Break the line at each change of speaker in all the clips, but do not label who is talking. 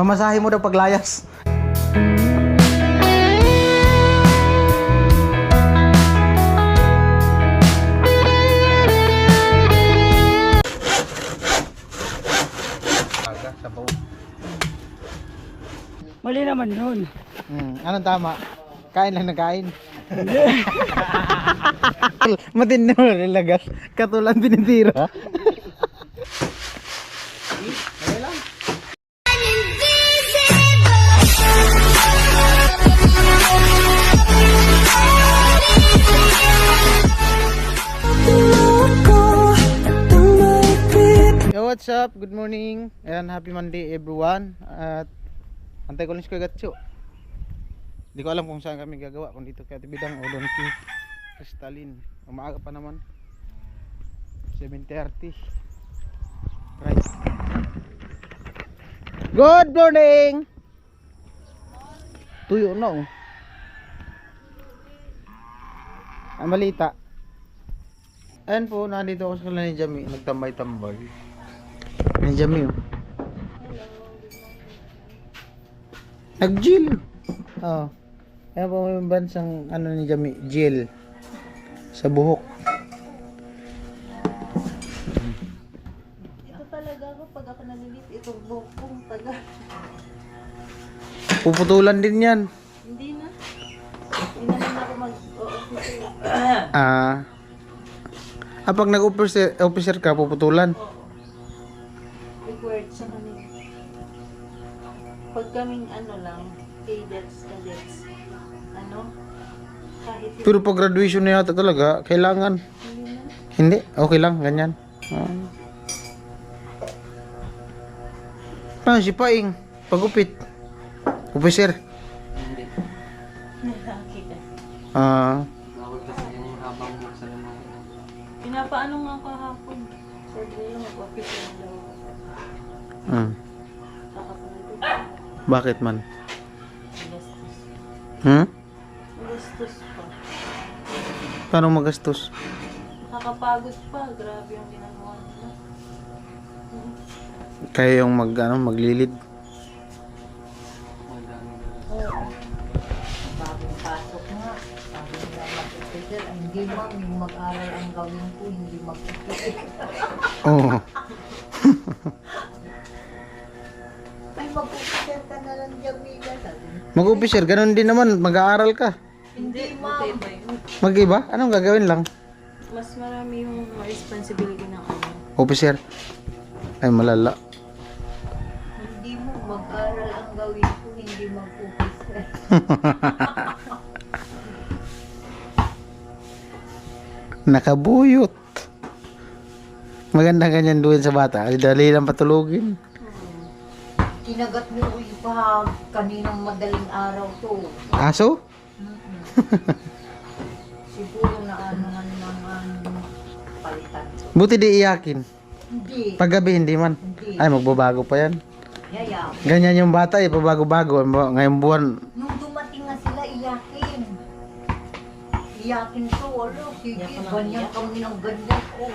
Pamasahe mo daw paglayas.
Mali naman yun.
Anong tama? Kain lang na kain. Matindi mo nilagas. Katulad tinitira. Yo, what's up? Good morning and happy Monday everyone. At antay ko lang si Kuya Gatcho. Hindi ko alam kung saan kami gagawa, kung dito kay Tibidang o doon kay Crystalline. Umaga pa naman, 7:30. Right. Good morning. Tuyo na oh. Ang malita. Ayan po, nandito ako sa kanila ni Jamie. Nagtambay-tambay ni Jamie oh. Nag-gel. Oh. Ayan po may bansang ano ni Jamie, gel sa buhok.
Ito talaga ako pag ako nalilit itong buhok kong taga.
Puputulan din yan.
Hindi na. Hindi na naman ako mag-office.
Pag nag-officer ka, puputulan.
Required sa kanila. Pag kaming ano lang, cadets, kahit
Pero pag graduation na yata talaga, kailangan.
hindi na.
Hindi, okay lang, ganyan. Si Paing, pagupit. Officer.
Nalaki ka. Pinapaano nga kahapon. Sabi nila mag-office lang daw. Kakapunod.
Bakit man?
Magastos. Magastos pa.
Paano magastos?
Nakakapagod pa. Grabe yung ginagawa nila.
Kaya yung maglilid.
Oo. Bagong pasok nga. Sabi nila mag-officer. Hindi ma'am, yung mag-aral ang gawin ko, hindi mag-officer.
Oo.
Ay, mag-officer ka na lang, Jamila. Sabi niya.
Mag-officer, ganun din naman, mag-aaral ka.
Hindi, ma'am.
Mag-iba? Anong gagawin lang?
Mas marami yung responsibility ng ano.
Officer. Ay, malala.
Hindi mo mag-aral ang gawin ko, hindi mag-officer.
Nakabuyot. Maganda ganyan doon sa bata. Ay, dali lang patulogin.
Kinagat mo ko pa kaninang madaling araw to.
Aso?
Siguro na anuhan naman palitan to.
Buti di iyakin.
Hindi.
Paggabi hindi man.
Hindi.
Ay, magbabago pa yan.
Yaya.
Ganyan yung bata eh, pabago-bago. Ngayong buwan,
Nung dumating nga sila, iyakin. Iyakin to, ano, sige, ganyan kami ng ganyan. Oh,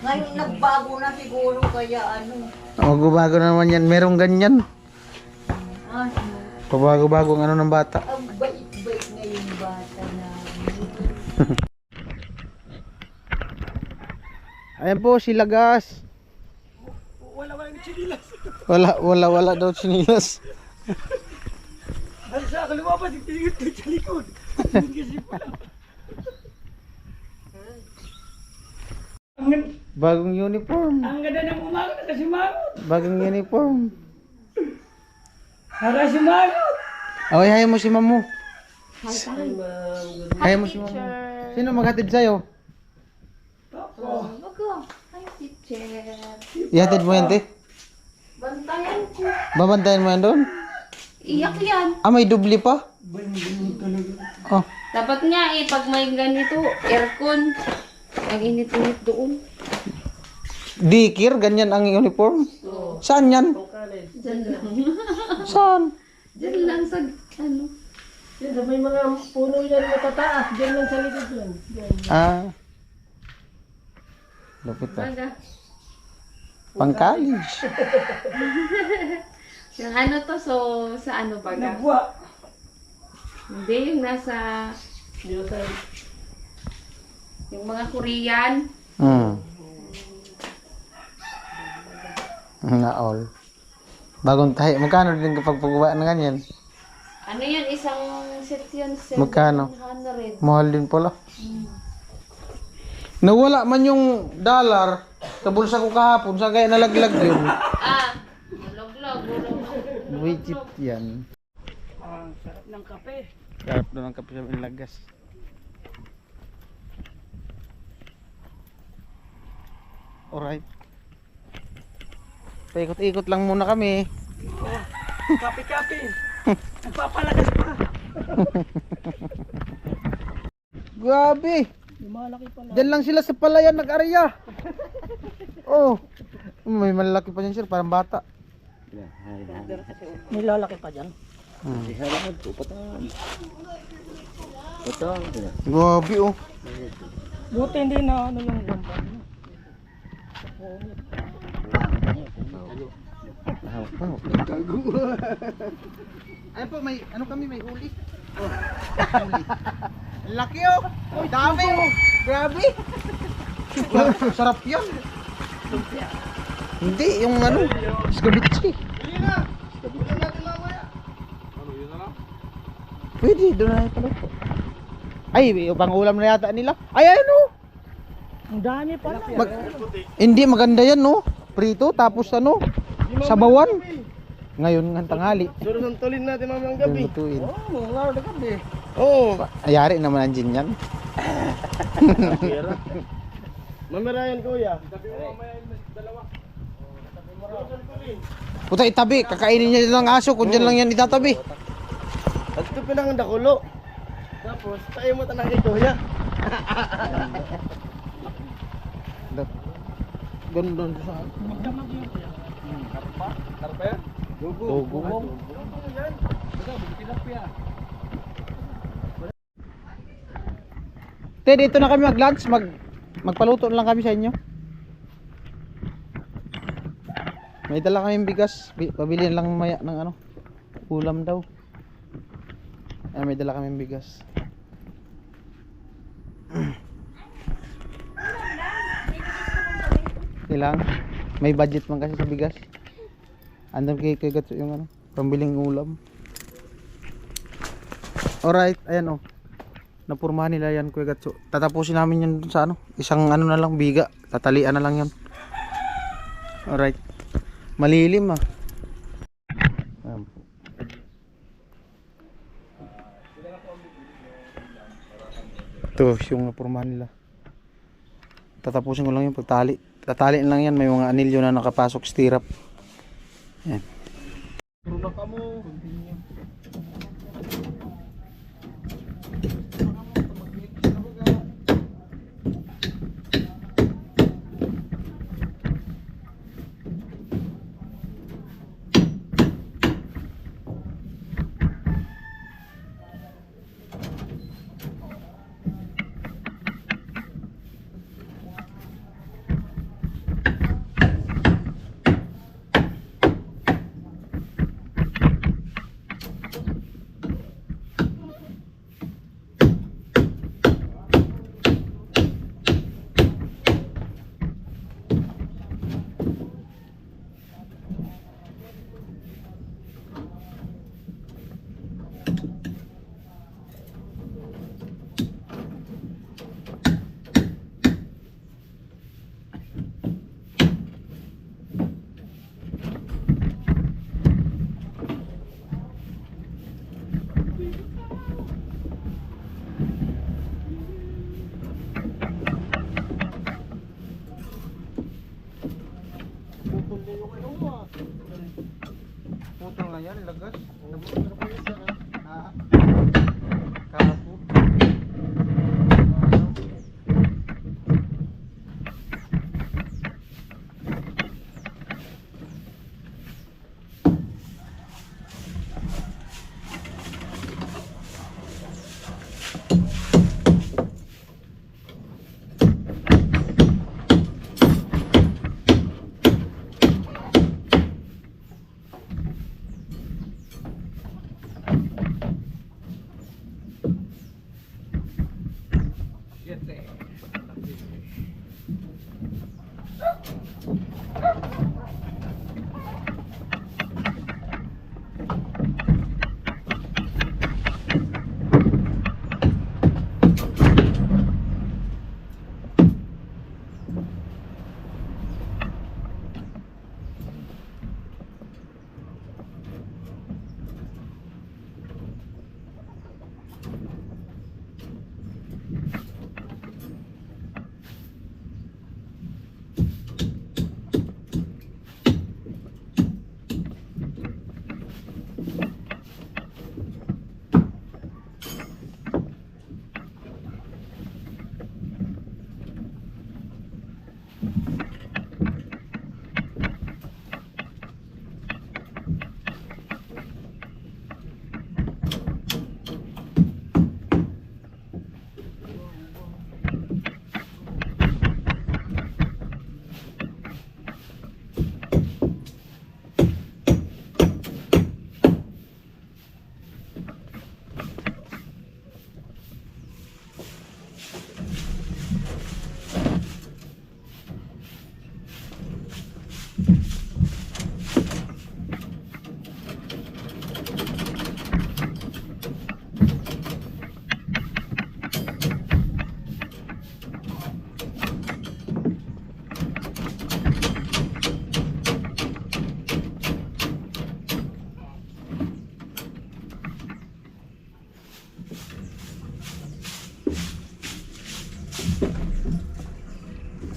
ngayon nagbago na siguro, kaya ano.
magbabago na naman yan. Merong ganyan.
Ano,
Pabago-bago ang ano ng bata.
ang bait-bait ngayon bata na.
Ayan po, si Lagas. Wala daw sinilas.
Ano sa kaliwa pa, tingin ko sa likod. Kasi pala.
Bagong uniform.
Ang ganda ng umaga na kasi mangot.
Bagong uniform.
Hara si mangot.
Oy, hayaan mo si Mamu. Hayaan mo si Mamu. Sino maghatid sa'yo?
Bago, ay teacher.
Ihatid mo yan, te?
Bantayan ko.
Babantayan mo yan doon?
Iyak yan.
May dubli pa? Oh.
Dapat nga pag may ganito, aircon. Ang init-init doon.
Dikir, ganyan ang uniform? Saan yan?
Diyan lang.
Saan?
Diyan lang sa ano.
Yan, may mga puno yan matataas. Diyan lang sa likod yan.
Lupit pa.
Baga.
Pang college.
Yung ano to, so sa ano ba?
Nagwa.
Hindi, yung nasa,
Dito sa...
yung mga Korean.
Na all. Bagong tahi. Magkano din kapag paggawa ng ganyan?
Ano yun, isang set yun,
Magkano?
700.
Mahal din pala. Nawala man yung dollar sa bulsa ko kahapon. Saan kaya nalaglag yun?
Ah, nalog-log, ulog.
Widget yan.
Sarap ng kape.
Sarap na ng kape sa Lagas. Alright. Paikot-ikot lang muna kami.
Kape-kape. Nagpapalakas pa.
Grabe!
Lumalaki pala.
Diyan lang sila sa palayan nag-arya. Oh. May malaki pa yan sir, parang bata.
Nilalaki pa dyan.
Grabe oh.
Buti hindi na ano lang lampan.
Ay po, may ano kami, may huli. Oh, huli. Laki oh. Uy, dami oh. Grabe. Sarap yan. Hindi, yung ano, skabitsi. Pwede, doon na pala. Ay, pang ulam na yata nila. Ay, ano?
Ang dami pala.
Hindi, maganda yan, no? Prito, tapos ano? Sabawan. Ngayon ng tanghali.
Suruntunin natin mamayang gabi.
Lutuin.
Oo, laro na gabi. Oo.
Ayari naman ang gin yan.
Mamirayan kuya.
Puta, itabi. Kakainin niya ng aso kung dyan lang yan itatabi.
At ito pinang dakulo. Tapos, tayo mo tanang kay kuya.
Gandun sa
Magdamag yun kuya.
Karpa yan? Dugo mo. Te, dito na kami mag-lunch. Magpaluto lang kami sa inyo. May dala kaming bigas. Pabili lang maya ng ano, ulam daw. Ay, may dala kaming bigas. Ilang? May budget man kasi sa bigas. Andun kay Gatso yung ano, pambiling ulam. Alright, ayan oh. Napurmahan nila yan Kuya Gatso. Tatapusin namin yan dun sa ano, isang ano na lang biga. Tatalian na lang yan. Alright. Malilim ah. Ayan. Ito yung napurmahan nila. Tatapusin ko lang yung pagtali. Tatali lang yan, may mga anilyo na nakapasok stirrup. Yan.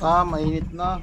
Mainit na.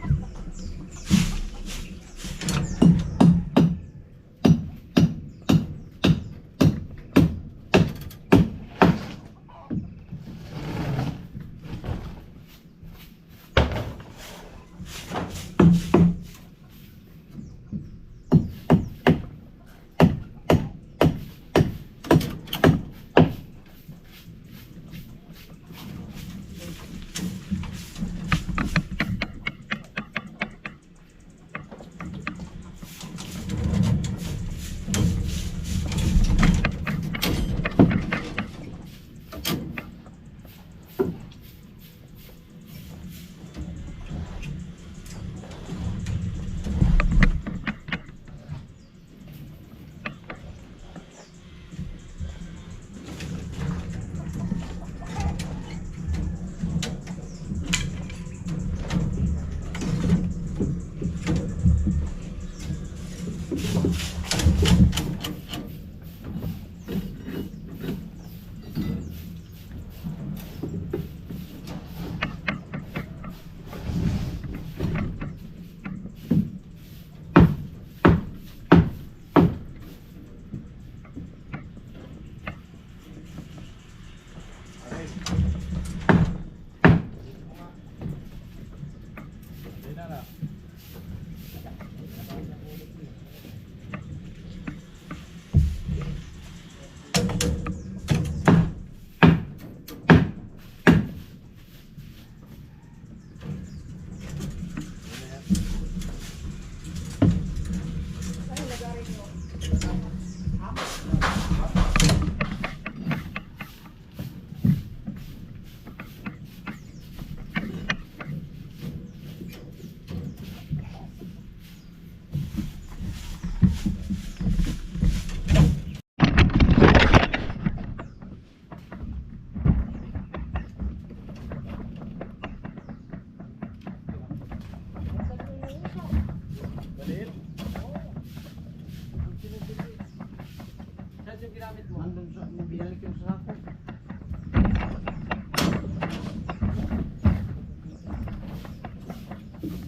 Nandun sa, binalik yung sako.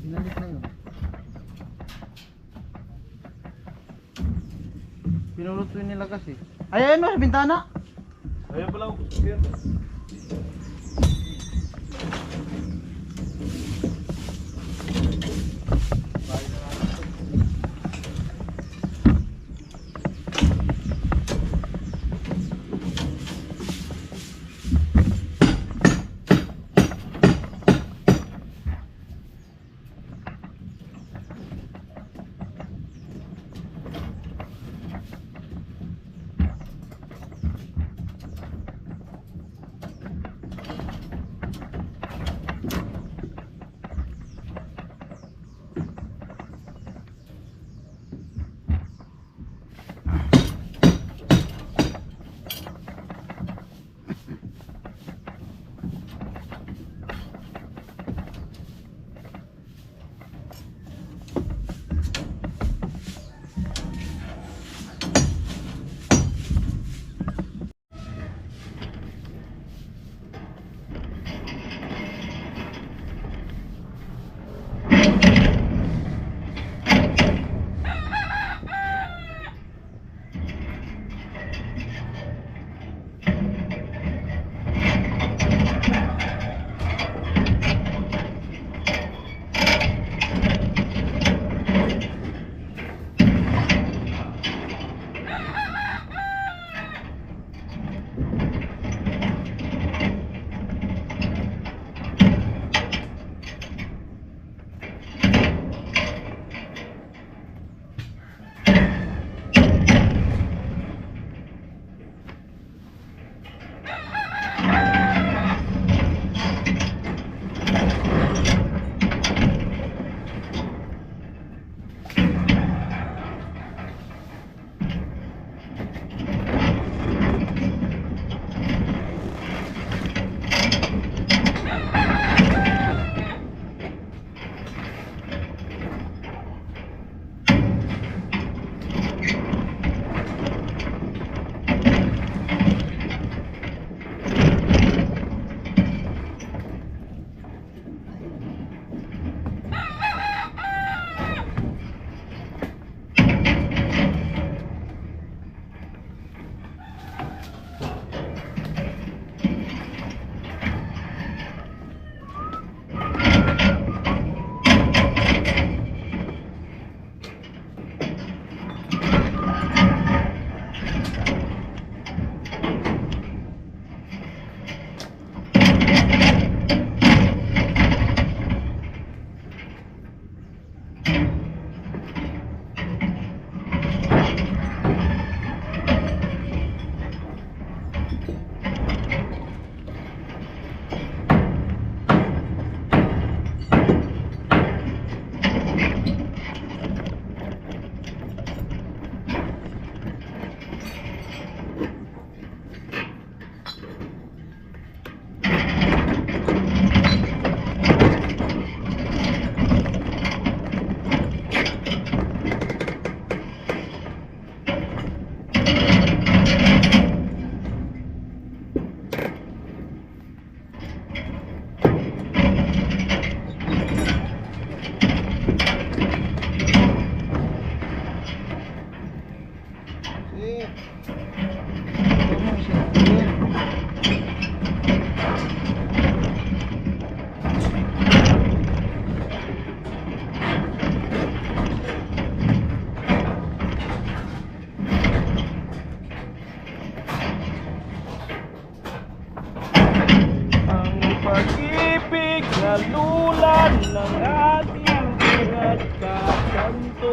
Binalik na yun. Pinulot ko yun nila kasi. Ay, ayun mo sa bintana.
Ayun pala ako. Here. Nalulan ng ating pinagkakanto.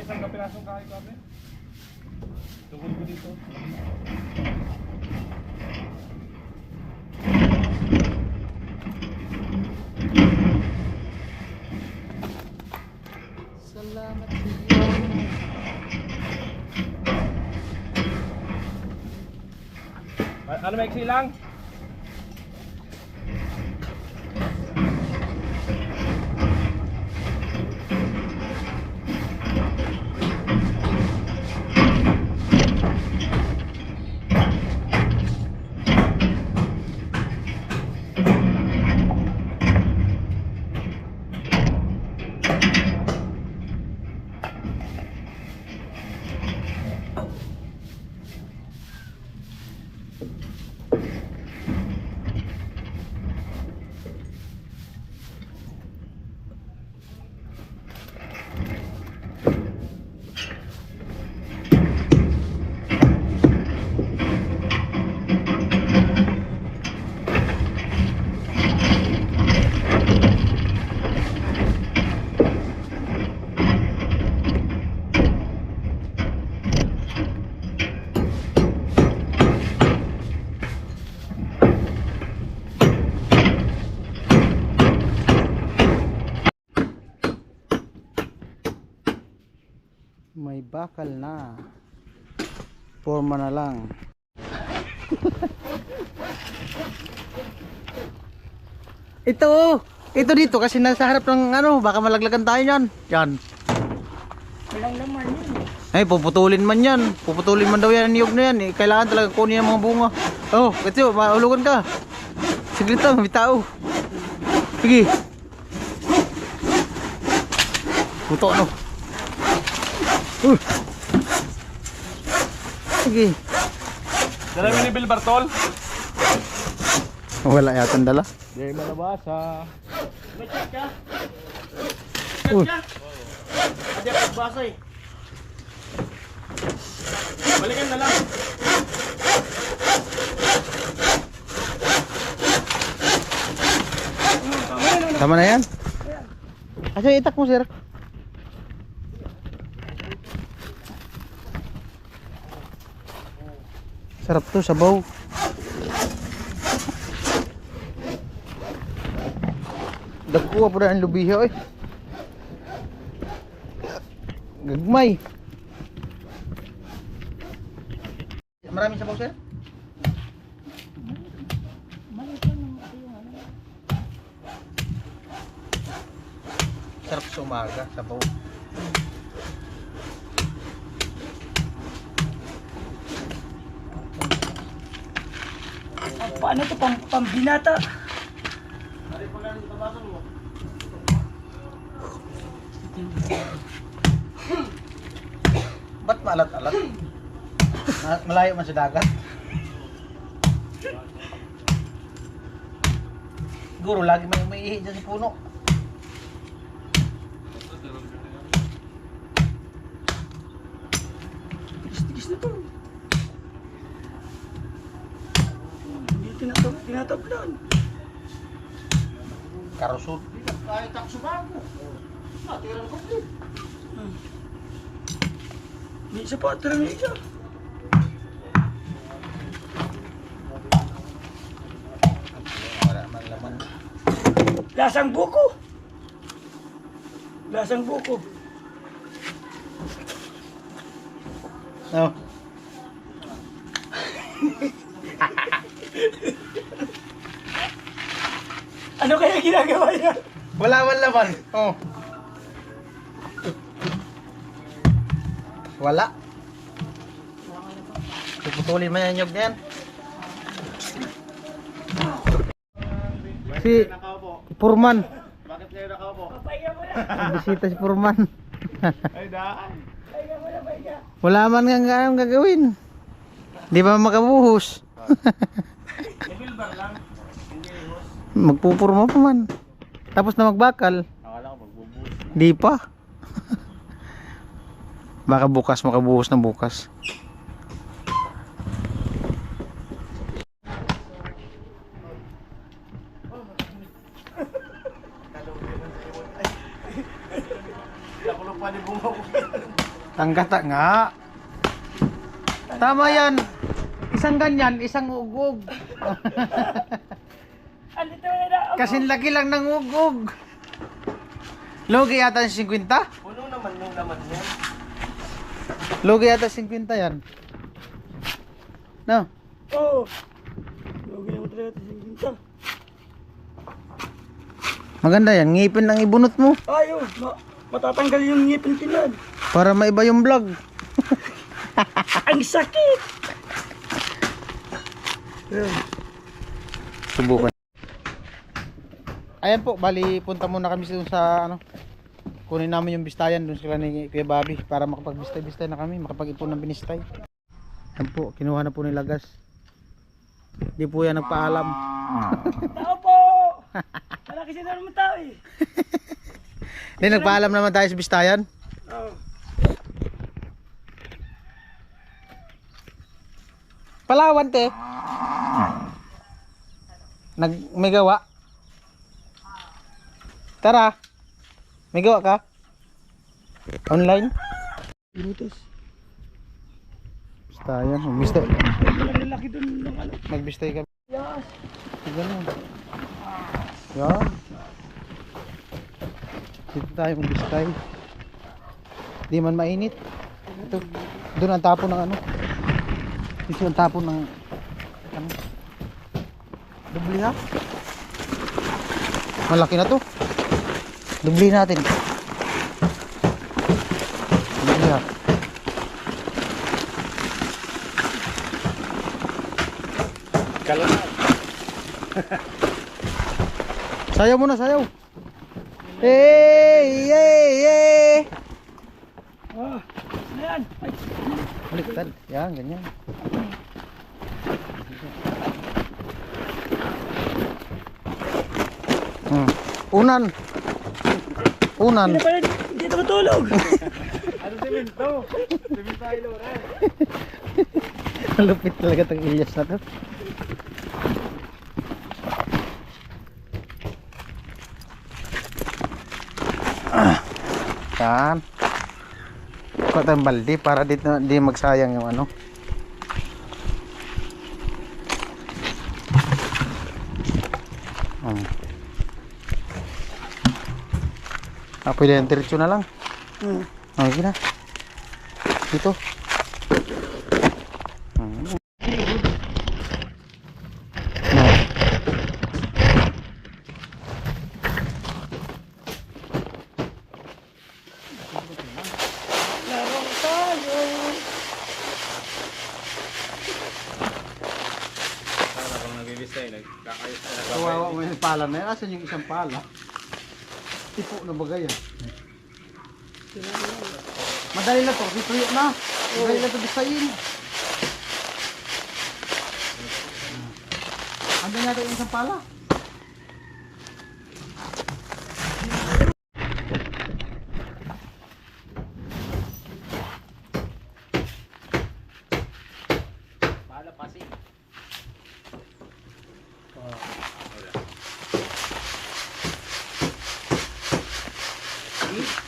Isang kapirasong kain ko amin. Tugod ko dito.
Salamat sa iyo.
Ano maiksi lang?
May bakal na. Forma na lang. Ito dito kasi nasa harap ng ano, baka malaglagan tayo niyan. Yan.
Walang laman yun.
Ay, puputulin man yan. Puputulin man daw yan ang niyog na yan. Eh, kailangan talaga kunin ang mga bunga. Oh, kasi mahulugan ka. Sige ito, may tao. Sige. Puto ano. Sige.
Dala mo ni Bill Bartol?
Wala yata ang dala.
Di malabasa.
Ba't ka?
Uy.
Adi pagbasa eh. Balikan na lang.
Tama na yan. Asa itak mo sir? Sarap to, sabaw. Kuha po na ang lubiho eh. Gagmay. Maraming sabaw sir? Sarap sa umaga, sabaw.
Paano to pambinata?
Ba't maalat-alat? Malayo man sa dagat. Siguro lagi may umiihi dyan sa puno.
Tigis na to. Hindi tinatablan.
Karusot. Kahit ako sumago. Tira ko din.
Hindi siya pa, tira na siya.
Wala man laman.
Lasang buko. Lasang buko.
No.
Ano kaya ginagawa niya?
Wala man laman. Oh. Wala. Puputulin man yung nyog na yan. Si Purman.
Bakit kayo nakaupo?
Bisita si Purman.
Ay, daan.
Wala man nga ang gagawin. Di ba makabuhos?
Silver lang.
Magpupurma pa man. Tapos na magbakal.
Akala ko magbubuhos.
Di pa. Baka bukas makabuhos na bukas.
Nakulong pa ni Bungaw.
Tanggata nga. Tama yan. Isang ganyan, isang ugog.
Alito na na.
Kasing laki lang ng ugog. Logi yata yung 50?
Puno naman nung laman niya.
Logi yata 50 yan. No?
Oo. Lugin mo talaga ito sa ginta.
Maganda yan. Ngipin lang ibunot mo.
Ayun. Matatanggal yung ngipin pinad.
Para maiba yung vlog.
Ang sakit!
Subukan. Ayan po, bali punta muna kami doon sa ano. Kunin namin yung bistayan doon sila ni Kuya Bobby para makapagbistay-bistay na kami, makapag-ipon ng binistay. Ayan po, kinuha na po ni Lagas. Di po yan nagpaalam.
Tao po! Malaki siya naman tao eh.
Di nagpaalam naman tayo sa bistayan.
Oo.
Palawan te. May gawa. Tara. May gawa ka? Online?
Minutos.
Bistayan, magbistay.
Walang lalaki dun ng ano.
Magbistay ka.
Yes.
Ganun. Yan. Dito tayo magbistay. Di man mainit. Ito. Doon ang tapon ng ano. Dito ang tapon ng ano. Dubli ha. Malaki na to. Dubli natin. Dubli ha.
Kalangan.
Sayaw muna, sayaw. Hey, hey, hey.
Ah, ayan. Ay,
Baliktad. Yan, ganyan. Unan. Unan.
hindi na pala, hindi na matulog.
Ano semento? Semento ay lora.
Lupit talaga tong Ilyas na to. Yan. Kuha tayong balde para dito di magsayang yung ano. Pwede yan, diretso na lang.
Hmm.
Okay na. Dito. No.
Laro tayo.
Para kung nagbibistay, nagkakayos na
Kawawa mo yung pala na yan. Asan yung isang pala? Tipo na bagay yan. Madali na to. Dituyo na. Madali na to bisayin. Andan natin yung isang pala.
Bahala pasi.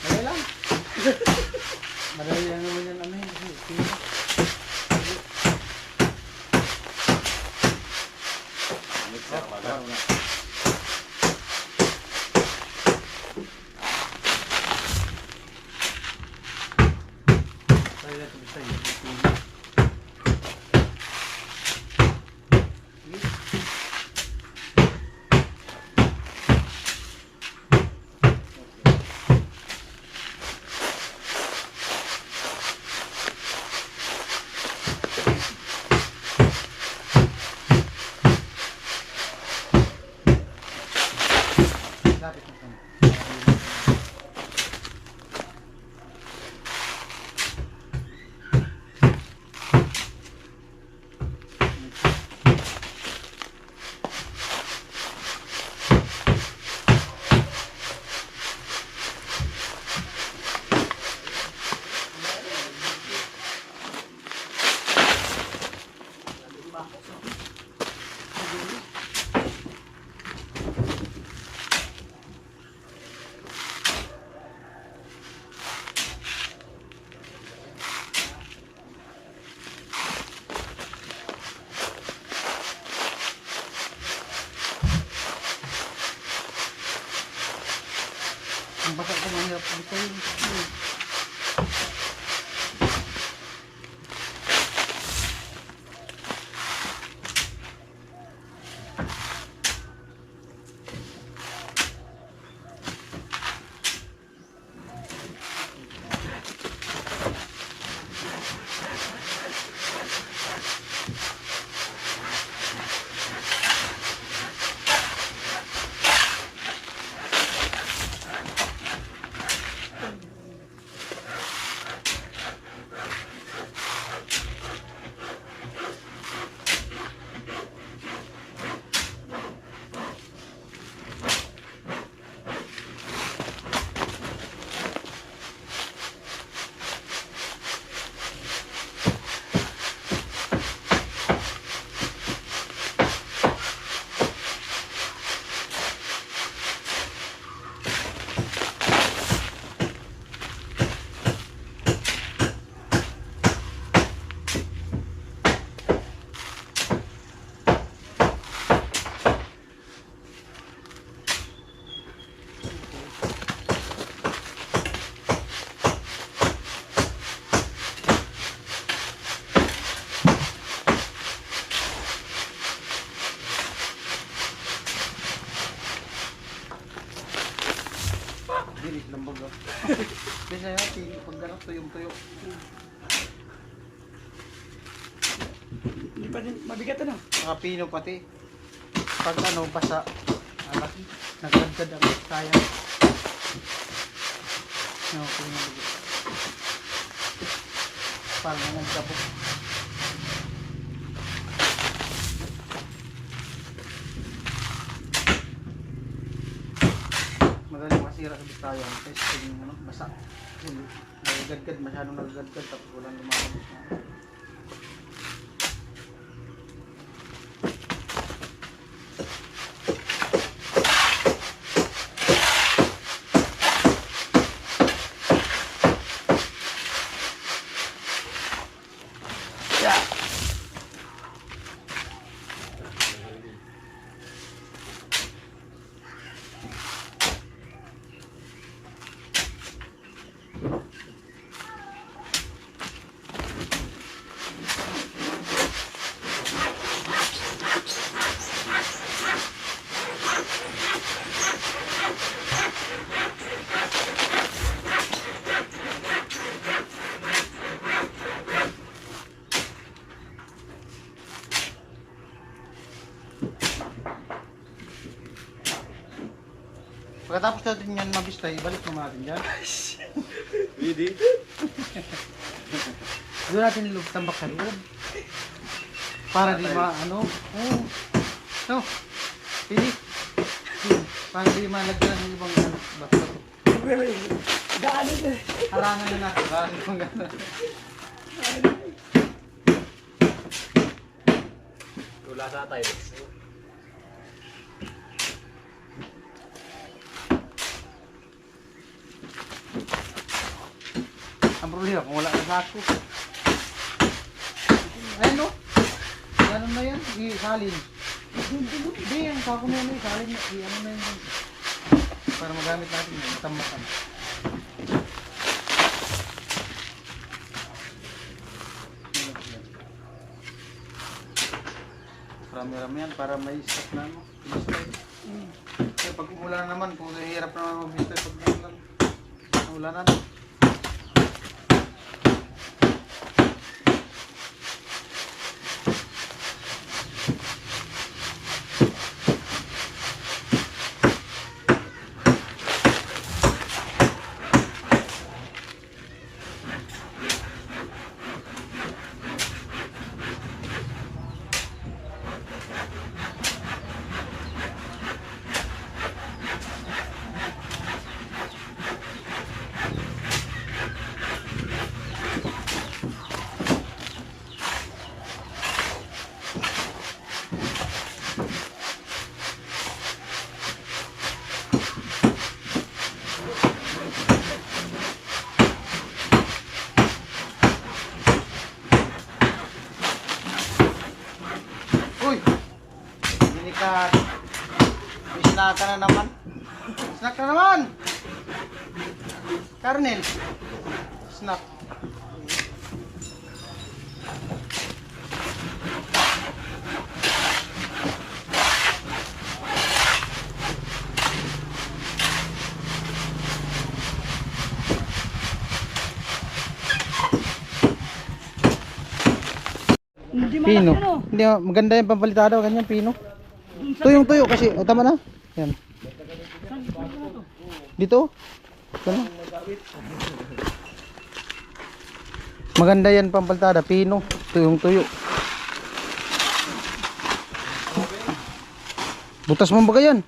Madali lang. Madali lang naman yan. Ano yun? Sige.
Mixer, bahala.
Madali na to bisayin. Lapit na to. Ang basa ko mahirap bisayin. Dinis lang baga. Bisa natin, paggarap tuyong-tuyo.
Hindi pa din, mabigat ano?
Nakapino pati. Pag ano, basa. Alak, nagkagad ang sayang. No, pino baga. Parang nagkabok. Magaling masira sa bistayan. Kasi yung ano, basa. Nagagadgad, masyadong nagagadgad. Tapos walang lumalabas na. Pagkatapos natin yan mabistay, balik naman natin dyan.
Pwede.
Doon natin tambak sa loob. Para di ano. Oo. No. Pili. Para di malagyan ng ibang bato. Harangan na natin. Harangan yung gano'n.
Wala sa tayo.
Ang problema kung wala na sako. Ayun no. Ganun na yan. Isalin. Hindi, ang sako na yan. Isalin na. Ano na yan. Para magamit natin yung tambakan. Marami-rami yan para may stock na ano. Kaya pag umulan naman, kung hirap naman mag-mistay pag umulan. Ulanan. Uy! Hindi ka... May snack ka na naman. Snack ka naman! Karnel! Snack. Pino. Hindi, maganda yung pampalitado, ganyan pino. Tuyong tuyo kasi, tama na. Yan. Dito? Ano? Maganda yan pampalitada, pino. Tuyong tuyo. Butas mo ba yan?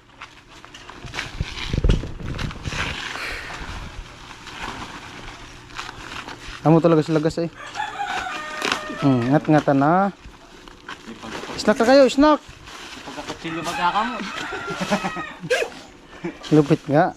Amo talaga silagas eh. Ngat-ngatan na. Snack ka kayo, snack.
Pagkakutsilyo magkakamot.
Lupit nga.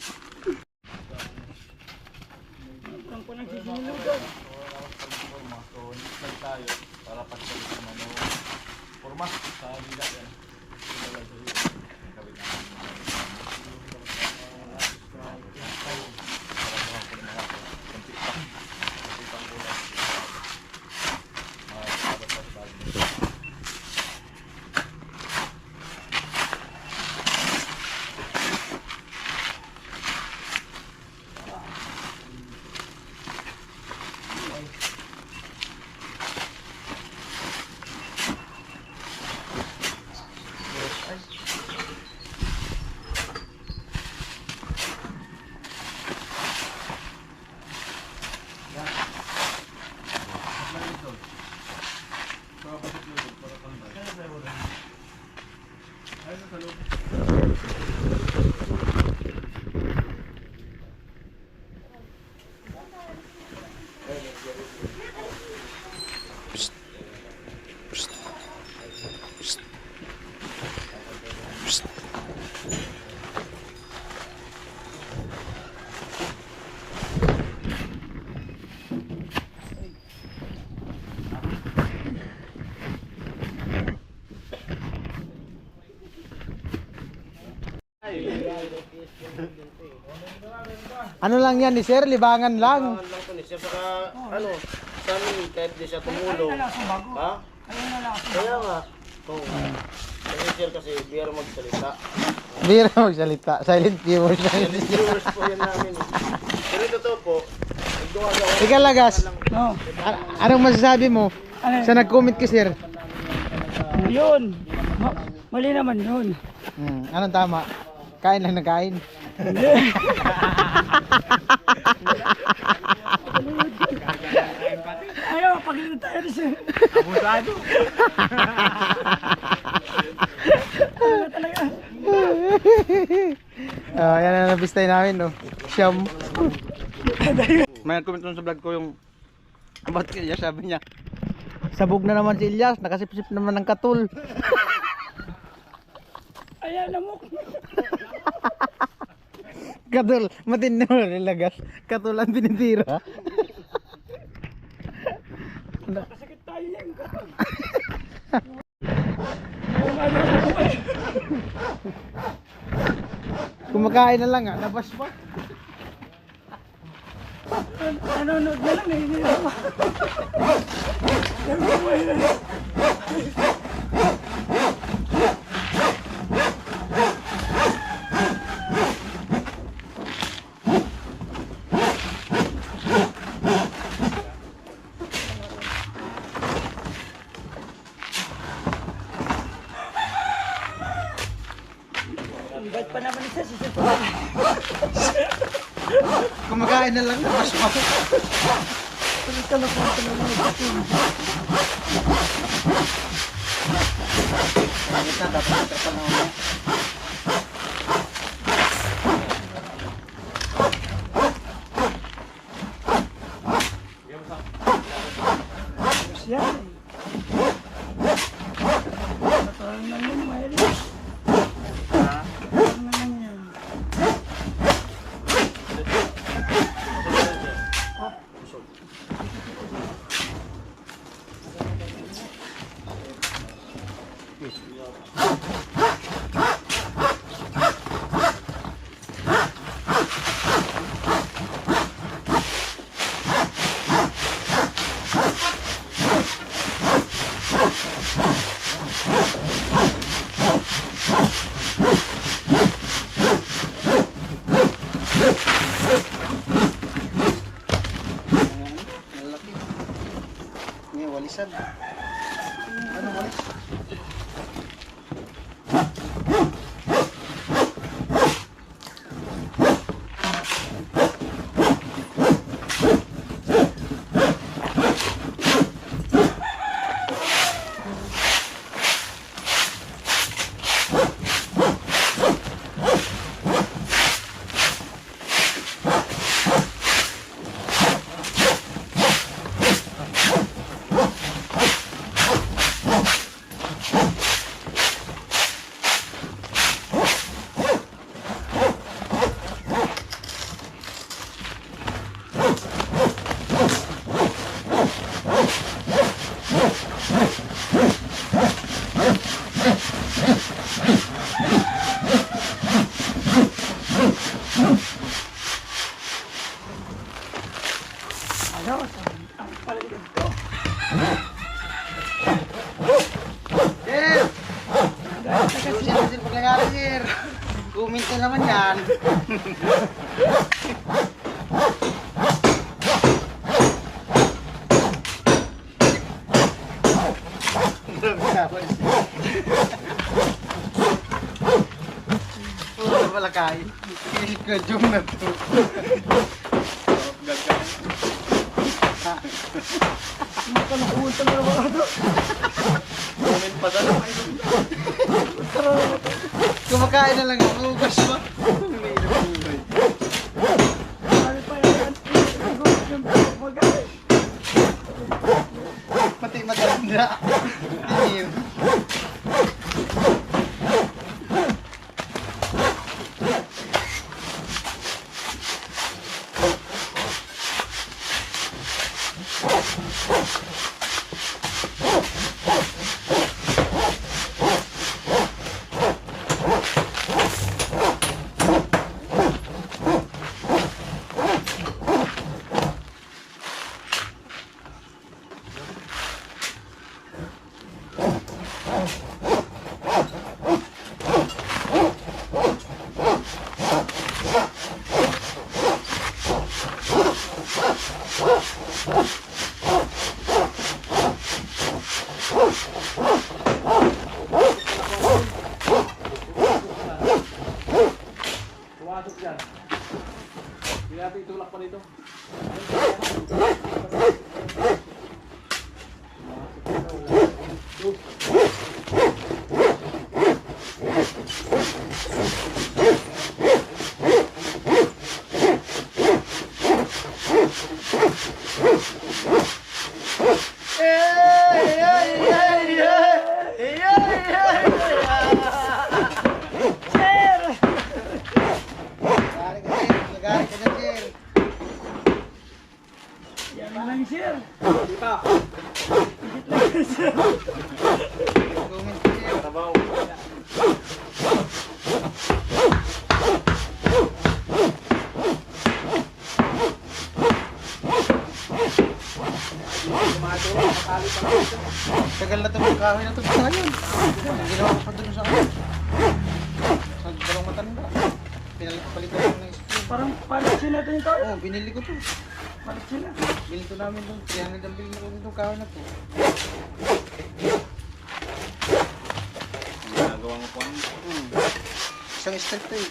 Ano lang yan ni sir, libangan lang.
Lang to ni siya saka ano, sa amin kahit di siya tumulong. Ha? Kaya nga. Oo. Kasi sir kasi biyar magsalita.
Bira magsalita, silent viewers.
Viewers po yan namin. Pero totoo po, gumagawa.
Ikaw lagas. Anong masasabi mo sa nag-comment kay sir?
Yun. Mali naman yun.
Anong tama? Kain lang na kain.
Ayaw, pag-ilit tayo rin siya. Abusado. Talaga.
Yan na nabistay namin, no. Siyam. May comment sa vlog ko yung about kay Ilyas, sabi niya. Sabog na naman si Ilyas, nakasipsip naman ng katul.
Ayan, lamok.
Katul, matindi mo nilagas. Katul ang tinitira.
Sakit tayo yan.
Kumakain na lang ah, nabas pa.
Nanonood na lang, nahinira pa. Invite pa naman isa,
Kumakain na lang, nabas pa.
yan. Parang naman, Mahelis. Parang naman yan.
Ini walisan. Ano walis?
Ano? Ang paligid ko.
Sir! Sir, pagkakala sir. Comment na naman yan. Puro pala kain. Ilkajong na to.
Nakalukutan na naman ako.
Comment pa sa lang.
Kumakain na lang ako. Ugas pa.
Marami pa yan. Yung magaling.
Pati matanda. Tingin.
Pumasok dyan.
dito.
Nagari ka na, sir.
Yan lang, sir.
Comment, sir.
Trabaho.
Tagal na ito ng kahoy na ito sa ngayon. Ang ginawa ko pa dun sa akin. Sa dalawang matanda. Palitan ko ng screen.
Parang palit natin yung tao.
Oo, binili ko to.
Palit sila.
Binili to namin doon. 300 ang bilhin ko dito kahoy na to.
Ginagawa mo po.
Isang strip to eh.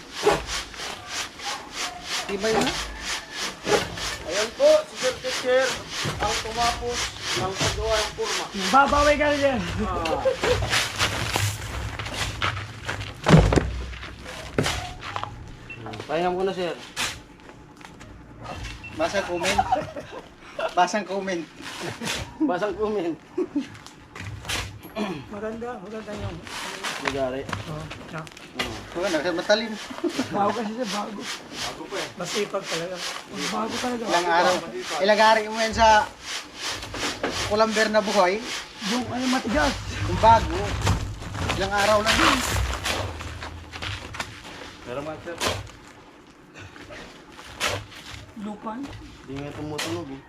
Tibay na.
Ayan po, si Sir Teacher ang tumapos ng paggawa ng kurma.
Babawi ka rin, sir.
Pahinga muna, sir.
Basang comment. Basang comment.
Basang comment.
Maganda yung...
Nagari.
Oh, yeah.
Maganda, matalim.
Bago kasi siya, bago. Bago pa eh. Masipag talaga. Bago talaga.
Ilang araw. Ilagari mo yan sa kulamber na buhay.
Yung ano matigas.
Kung bago. Ilang araw lang yun.
Pero sir,
Lupan.
hindi nga tumutunog eh.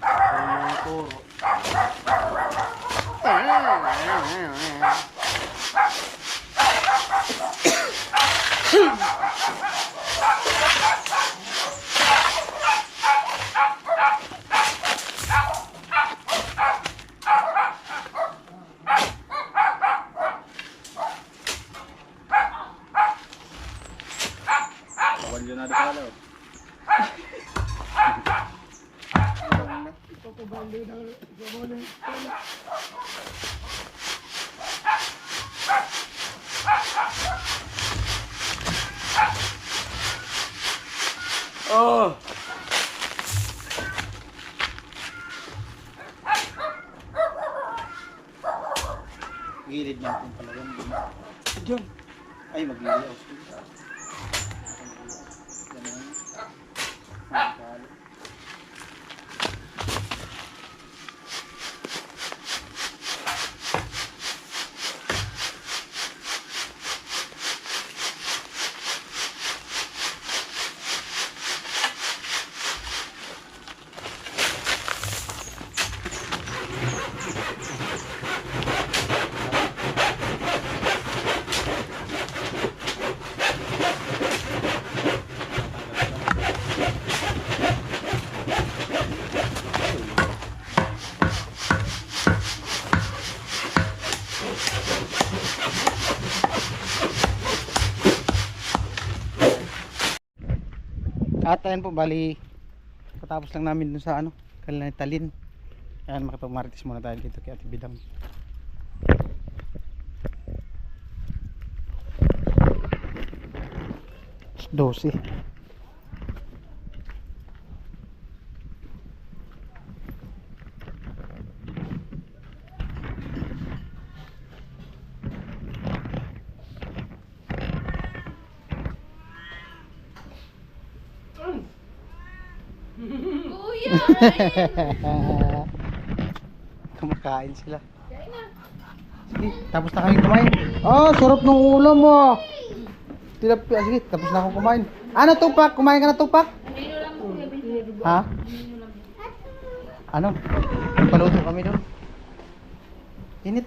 Ang turo. Oh!
Gilid niya kung talagang
Diyan.
ay magliliyaw. Ganun. Magkalo. At ayan po, bali patapos lang namin dun sa ano, Talin. Ayan, makipagmarites muna tayo dito kay Ate Bidang. Dosi.
Kuya!
Kumakain sila. Sige, tapos na kami kumain. Oh, sarap ng ulam mo. Tilapia, sige, tapos na akong kumain. Ano tupak? Kumain ka na tupak?
Kanino lang po, kuya.
Ha? Ano? Paluto kami doon. Init.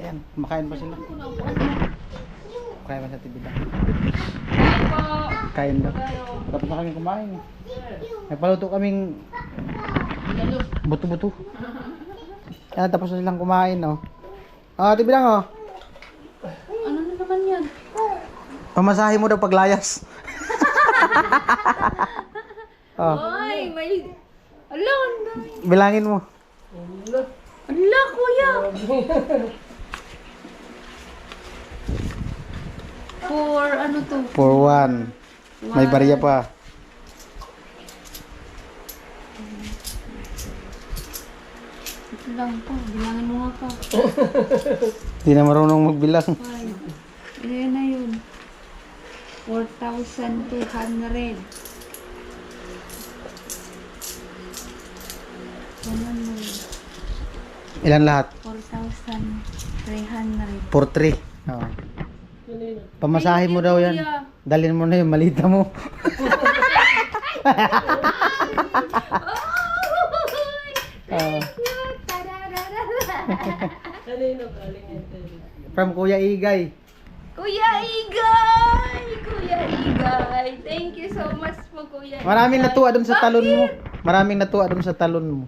Ayan, kumakain pa sila. Kumakain pa sa tibida. Kain daw. Tapos na kami kumain. May paluto kaming buto-buto. Ayan, tapos na silang kumain, oh. Ah, tibida oh.
Ano na naman yan?
Pamasahe mo daw paglayas. Oh,
Ay, may... Ala, ang dami.
bilangin mo.
Ala, kuya. For ano to?
For 1. May barya pa.
Ito lang po. Bilangin mo nga pa.
Hindi na marunong magbilang.
5. Ilan na yun? 4,200. 100.
Ilan lahat?
4,300.
For 3. Oh. Pamasahe mo daw yan.
Kuya.
Dalhin mo na yung malita mo. Oh. From Kuya Igay.
Kuya Igay! Kuya Igay! Thank you so much po, Kuya
Maraming
Igay.
natuwa dun sa talon mo. Maraming natuwa dun sa talon mo.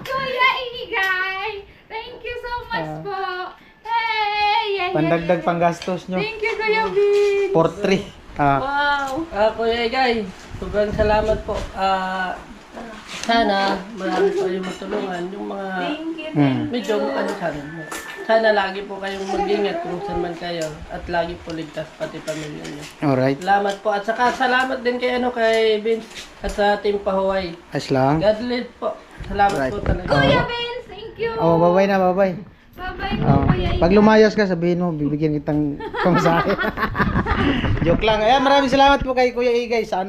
Kuya Igay! Thank you so much po. Hey!
Pandagdag panggastos nyo.
Thank you, Kuya Vin.
For 3.
Wow!
Kuya Igay, sobrang salamat po. Sana marami po kayong matulungan. Yung mga
Thank you,
medyo sana lagi po kayong mag-ingat kung saan man kayo at lagi po ligtas pati pamilya niyo.
Alright.
Salamat po at saka salamat din kay Vince at sa Team Pahuway.
Ayos lang.
God bless po. Salamat
Right.
po talaga.
Kuya Vince, thank you.
Oh, bye-bye na, bye-bye.
Bye-bye po,
Oh.
Kuya Igay.
Pag lumayas ka, sabihin mo, bibigyan kitang pamasahe. Joke lang. Ayan, maraming salamat po kay Kuya Igay sa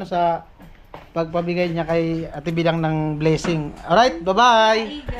pagpabigay niya kay Ate Bidang ng blessing. Alright, bye-bye.
Igay.